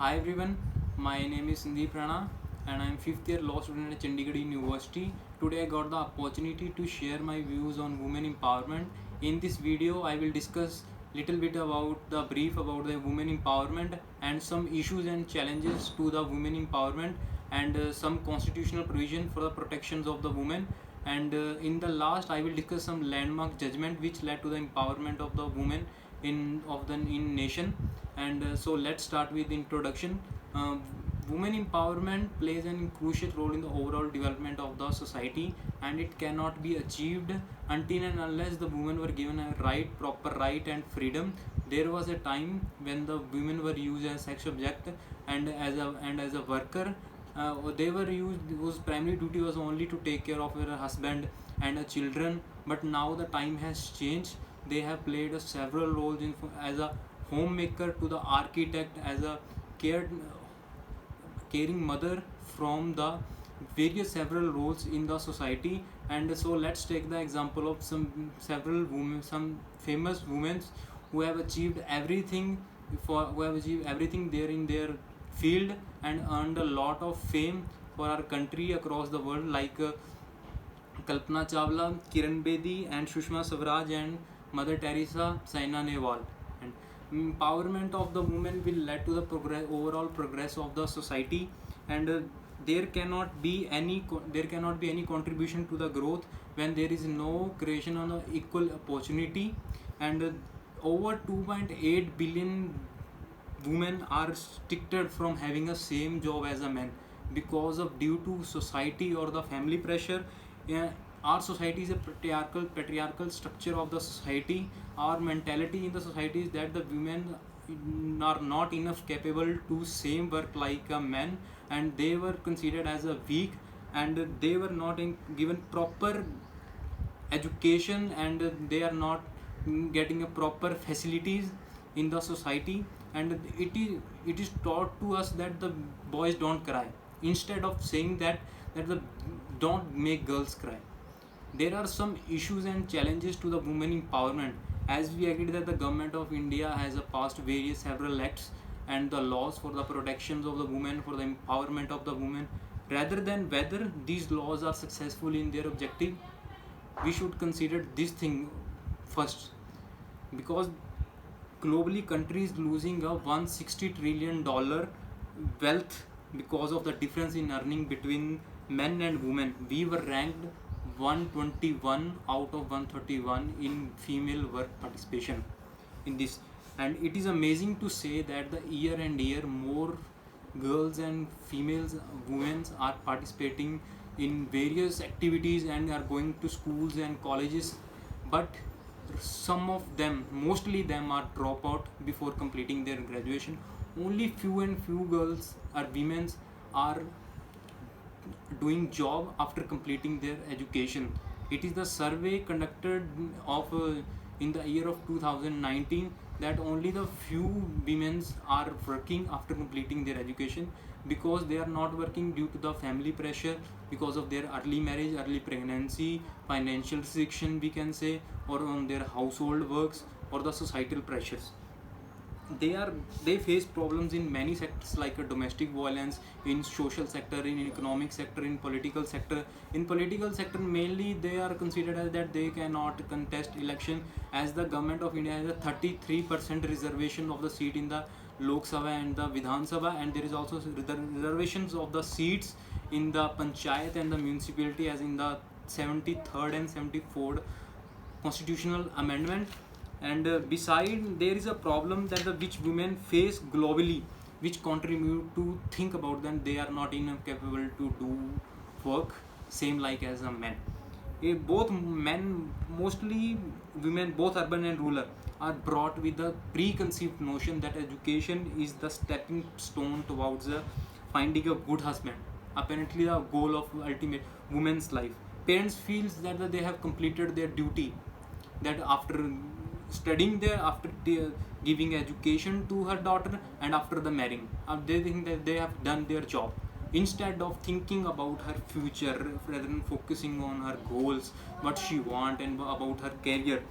Hi everyone, my name is Sandeep Rana and I am 5th year law student at Chandigarh University. Today I got the opportunity to share my views on women empowerment. In this video I will discuss little bit about the brief about the women empowerment and some issues and challenges to the women empowerment and some constitutional provision for the protections of the women, and in the last I will discuss some landmark judgment which led to the empowerment of the women in nation. And so let's start with introduction. uh, Women empowerment plays a crucial role in the overall development of the society, and it cannot be achieved until and unless the women were given a proper right and freedom. There was a time when the women were used as sex object and as a worker. They were used, whose primary duty was only to take care of their husband and children. But now the time has changed. They have played several roles as a homemaker to the architect, as a care, caring mother, from the various several roles in the society. And so let's take the example of some famous women who have achieved everything, there in their field and earned a lot of fame for our country across the world, like Kalpana Chawla, Kiran Bedi, and Sushma Swaraj, and Mother Teresa, Saina Nehwal. And empowerment of the women will lead to the overall progress of the society, and there cannot be any contribution to the growth when there is no creation on a equal opportunity. And over 2.8 billion women are restricted from having a same job as a man because of due to society or the family pressure. Yeah, our society is a patriarchal structure of the society. Our mentality in the society is that the women are not enough capable to same work like a man, and they were considered as a weak, and they were not given proper education, and they are not getting a proper facilities in the society. And it is taught to us that the boys don't cry, instead of saying that the don't make girls cry. There are some issues and challenges to the women empowerment, as we agreed that the government of India has passed various several acts and the laws for the protections of the women, for the empowerment of the women. Rather than whether these laws are successful in their objective, we should consider this thing first, because globally countries losing a 160 trillion dollar wealth because of the difference in earning between men and women. We were ranked 121 out of 131 in female work participation in this. And it is amazing to say that the year and year more girls and females, women are participating in various activities and are going to schools and colleges. But some of them, mostly them, are drop out before completing their graduation. Only few girls or women are doing job after completing their education. It is the survey conducted of in the year of 2019 that only the few women are working after completing their education, because they are not working due to the family pressure, because of their early marriage, early pregnancy, financial restriction we can say, or on their household works, or the societal pressures. They face problems in many sectors, like domestic violence, in social sector, in economic sector, in political sector. In political sector mainly they are considered as that they cannot contest election, as the government of India has a 33% reservation of the seat in the Lok Sabha and the Vidhan Sabha, and there is also reservations of the seats in the panchayat and the municipality, as in the 73rd and 74th constitutional amendment. And beside, there is a problem that the which women face globally, which contribute to think about them they are not enough capable to do work same like as a man. Both men, mostly women, both urban and rural, are brought with the preconceived notion that education is the stepping stone towards finding a good husband, apparently the goal of ultimate woman's life. Parents feels that they have completed their duty, that after studying there, after giving education to her daughter, and after the marrying, they think that they have done their job, instead of thinking about her future, rather than focusing on her goals, what she want, and about her career.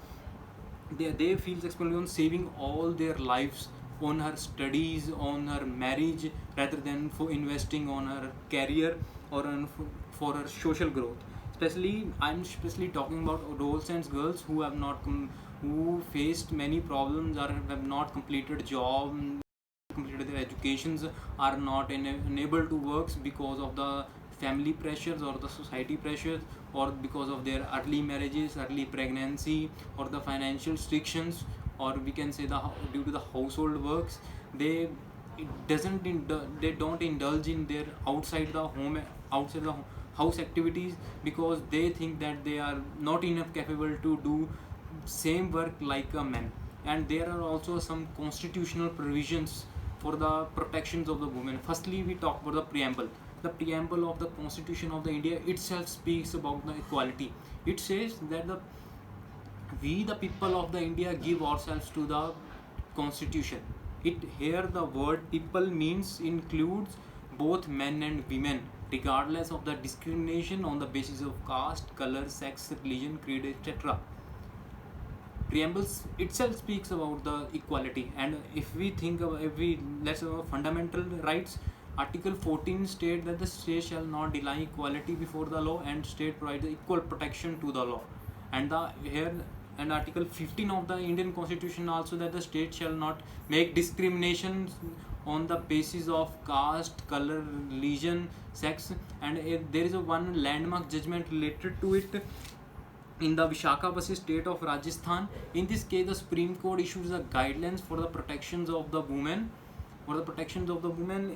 They feel expected on saving all their lives on her studies, on her marriage, rather than for investing on her career or for her social growth. I'm especially talking about adolescents, girls who have not who faced many problems or have not completed job, completed their educations, are not unable to work because of the family pressures or the society pressures, or because of their early marriages, early pregnancy, or the financial restrictions, or we can say due to the household works. They they don't indulge in their outside the house activities, because they think that they are not enough capable to do same work like a man. And there are also some constitutional provisions for the protections of the women. Firstly, we talk about the preamble. The preamble of the Constitution of the India itself speaks about the equality. It says that we the people of the India give ourselves to the Constitution. It here the word people means includes both men and women, regardless of the discrimination on the basis of caste, color, sex, religion, creed, etc. Preamble itself speaks about the equality. And if we think of, if we let's say fundamental rights, Article 14 states that the state shall not deny equality before the law, and state provides equal protection to the law. And the here and Article 15 of the Indian Constitution also, that the state shall not make discrimination on the basis of caste, color, religion, sex. And there is a one landmark judgment related to it in the Vishaka versus State of Rajasthan. In this case, the Supreme Court issues the guidelines for the protections of the women,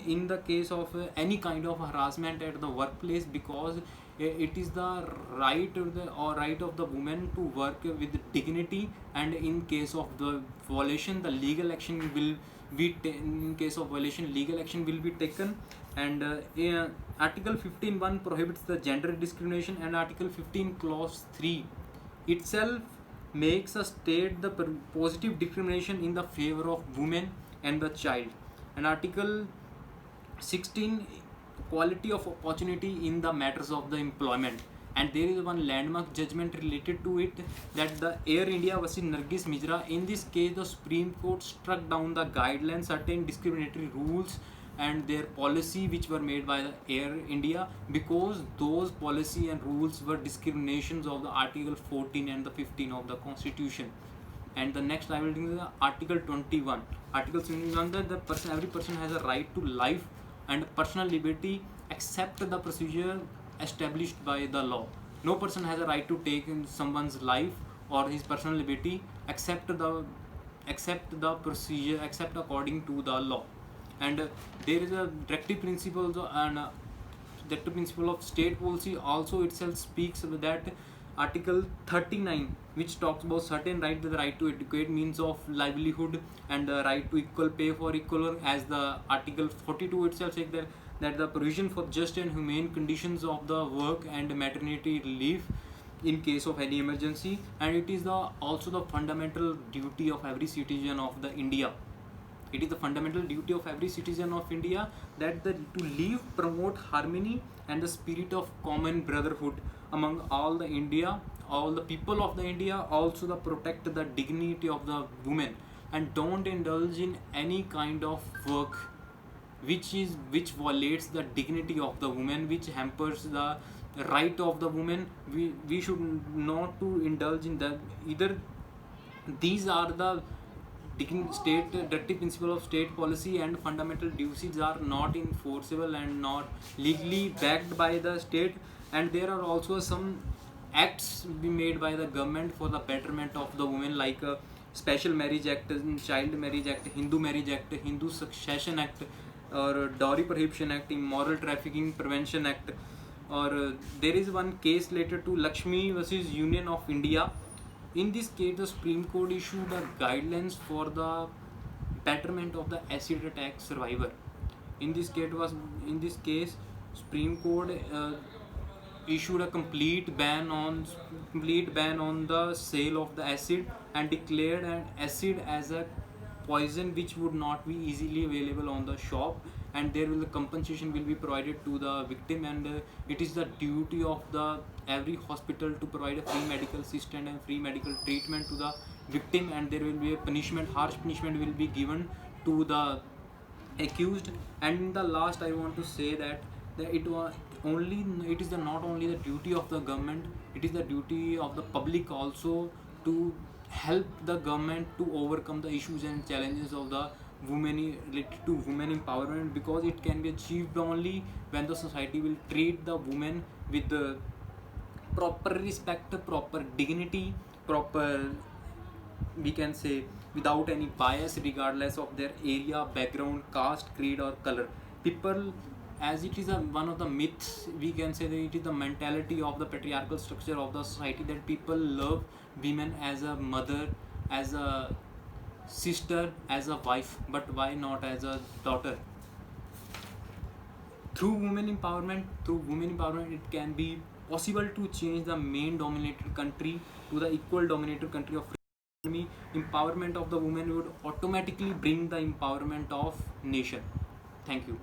in the case of any kind of harassment at the workplace, because it is the right of the woman to work with dignity. And in case of the violation, the legal action will be in case of violation, legal action will be taken. And Article 15(1) prohibits the gender discrimination, and Article 15 clause 3 itself makes a state the positive discrimination in the favor of women and the child. And Article 16, equality of opportunity in the matters of the employment. And there is one landmark judgment related to it, that the Air India versus Nargis Mijra. In this case, the Supreme Court struck down the guidelines, certain discriminatory rules and their policy which were made by the Air India, because those policy and rules were discriminations of the Article 14 and the 15 of the Constitution. And the next I will do is Article 21. Article 21, that every person has a right to life and personal liberty except the procedure established by the law. No person has a right to take in someone's life or his personal liberty except the procedure, except according to the law. And there is a directive principle, and directive principle of state policy also itself speaks that Article 39, which talks about certain right, the right to educate, means of livelihood, and the right to equal pay for equal work. As the Article 42 itself says that the provision for just and humane conditions of the work and maternity relief in case of any emergency. And it is also the fundamental duty of every citizen of the India. It is the fundamental duty of every citizen of India that to live, promote harmony and the spirit of common brotherhood among all the people of the India. Also, the protect the dignity of the women, and don't indulge in any kind of work which violates the dignity of the woman, which hampers the right of the woman. We should not to indulge in that either. These are the state directive principle of state policy, and fundamental duties are not enforceable and not legally backed by the state. And there are also some acts be made by the government for the betterment of the women, like Special Marriage Act, Child Marriage Act, Hindu Marriage Act, Hindu Succession Act, or Dowry Prohibition Act, Immoral Trafficking Prevention Act. Or there is one case related to Lakshmi versus Union of India. In this case, the Supreme Court issued a guidelines for the betterment of the acid attack survivor. In this case, Supreme Court issued a complete ban on the sale of the acid, and declared an acid as a poison which would not be easily available on the shop. And there will the compensation will be provided to the victim. And it is the duty of the every hospital to provide a free medical assistance and free medical treatment to the victim. And there will be a punishment, harsh punishment will be given to the accused. And in the last I want to say that it is not only the duty of the government, it is the duty of the public also to help the government to overcome the issues and challenges of the women related to women empowerment, because it can be achieved only when the society will treat the women with the proper respect, proper dignity, proper, we can say, without any bias regardless of their area, background, caste, creed or color. People, as it is one of the myths, we can say that it is the mentality of the patriarchal structure of the society that people love women as a mother, as a sister, as a wife, but why not as a daughter? Through women empowerment it can be possible to change the main dominated country to the equal dominated country of economy. Empowerment of the women would automatically bring the empowerment of nation. Thank you.